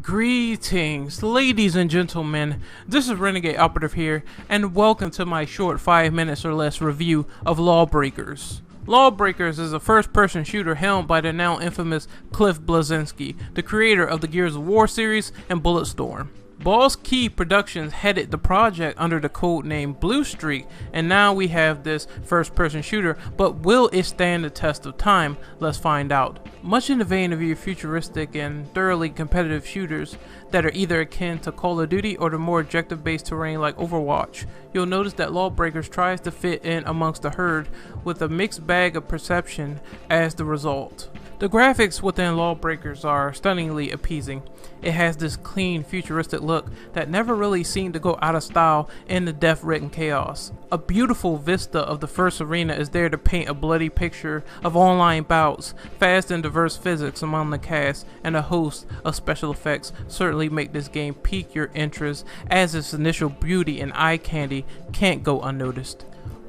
Greetings, ladies and gentlemen. This is Renegade Operative here, and welcome to my short 5 minutes or less review of LawBreakers. LawBreakers is a first-person shooter helmed by the now infamous Cliff Bleszinski, the creator of the Gears of War series and Bulletstorm. Boss Key Productions headed the project under the code name Blue Streak, and now we have this first-person shooter, but will it stand the test of time? Let's find out. Much in the vein of your futuristic and thoroughly competitive shooters that are either akin to Call of Duty or the more objective-based terrain like Overwatch, you'll notice that LawBreakers tries to fit in amongst the herd with a mixed bag of perception as the result. The graphics within LawBreakers are stunningly appeasing. It has this clean, futuristic look that never really seemed to go out of style in the death-ridden chaos. A beautiful vista of the first arena is there to paint a bloody picture of online bouts, fast and diverse physics among the cast, and a host of special effects certainly make this game pique your interest, as its initial beauty and eye candy can't go unnoticed.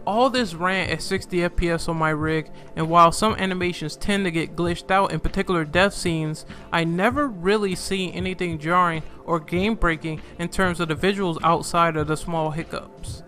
All this ran at 60 FPS on my rig, and while some animations tend to get glitched out in particular death scenes, I never really seen anything jarring or game breaking in terms of the visuals outside of the small hiccups.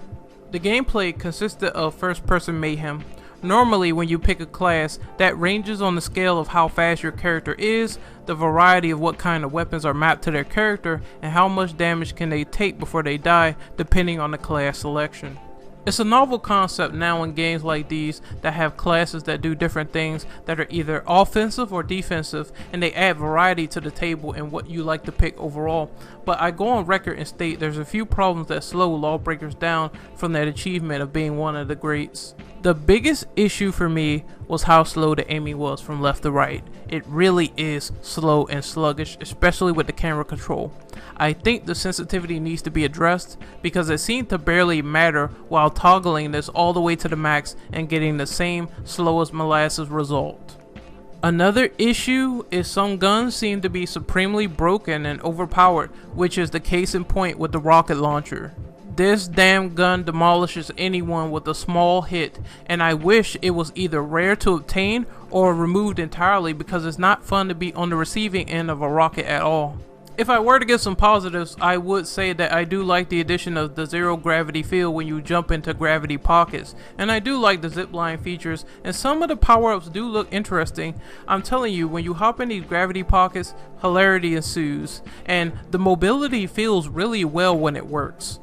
The gameplay consisted of first person mayhem. Normally when you pick a class, that ranges on the scale of how fast your character is, the variety of what kind of weapons are mapped to their character, and how much damage can they take before they die depending on the class selection. It's a novel concept now in games like these that have classes that do different things that are either offensive or defensive, and they add variety to the table in what you like to pick overall. But I go on record and state there's a few problems that slow LawBreakers down from that achievement of being one of the greats. The biggest issue for me was how slow the aiming was from left to right. It really is slow and sluggish, especially with the camera control. I think the sensitivity needs to be addressed because it seemed to barely matter while toggling this all the way to the max and getting the same slow as molasses result. Another issue is some guns seem to be supremely broken and overpowered, which is the case in point with the rocket launcher. This damn gun demolishes anyone with a small hit, and I wish it was either rare to obtain or removed entirely because it's not fun to be on the receiving end of a rocket at all. If I were to give some positives, I would say that I do like the addition of the zero gravity feel when you jump into gravity pockets, and I do like the zipline features, and some of the power-ups do look interesting. I'm telling you, when you hop in these gravity pockets, hilarity ensues, and the mobility feels really well when it works.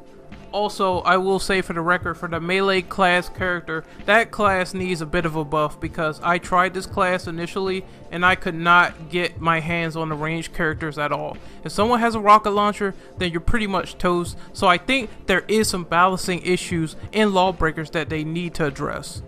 Also, I will say for the record, for the melee class character, that class needs a bit of a buff because I tried this class initially and I could not get my hands on the ranged characters at all. If someone has a rocket launcher, then you're pretty much toast, so I think there is some balancing issues in LawBreakers that they need to address.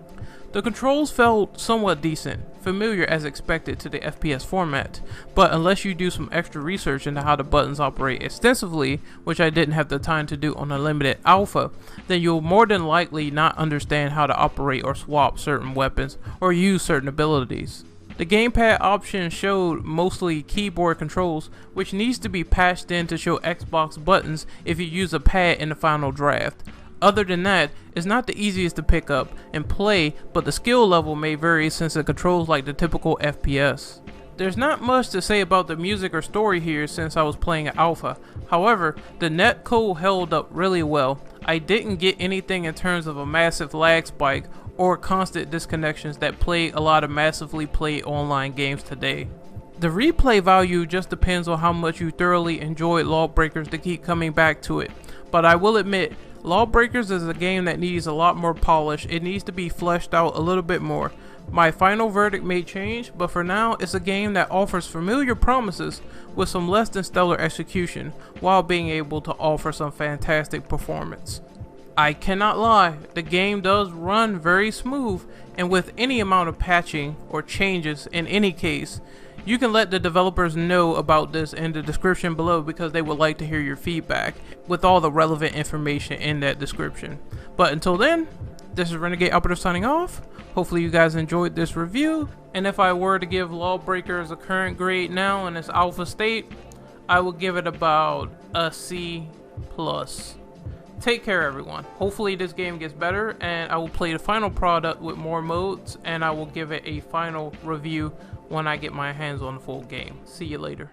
The controls felt somewhat decent, familiar as expected to the FPS format, but unless you do some extra research into how the buttons operate extensively, which I didn't have the time to do on a limited alpha, then you'll more than likely not understand how to operate or swap certain weapons or use certain abilities. The gamepad option showed mostly keyboard controls, which needs to be patched in to show Xbox buttons if you use a pad in the final draft. Other than that, it's not the easiest to pick up and play, but the skill level may vary since it controls like the typical FPS. There's not much to say about the music or story here since I was playing an alpha. However, the netcode held up really well. I didn't get anything in terms of a massive lag spike or constant disconnections that plague a lot of massively played online games today. The replay value just depends on how much you thoroughly enjoyed LawBreakers to keep coming back to it, but I will admit, LawBreakers is a game that needs a lot more polish. It needs to be fleshed out a little bit more. My final verdict may change, but for now, it's a game that offers familiar promises with some less than stellar execution, while being able to offer some fantastic performance. I cannot lie, the game does run very smooth, and with any amount of patching or changes in any case, you can let the developers know about this in the description below because they would like to hear your feedback with all the relevant information in that description. But until then, this is Renegade Operative signing off. Hopefully you guys enjoyed this review, and if I were to give LawBreakers a current grade now in its alpha state, I would give it about a C+. Take care everyone. Hopefully this game gets better, and I will play the final product with more modes, and I will give it a final review when I get my hands on the full game. See you later.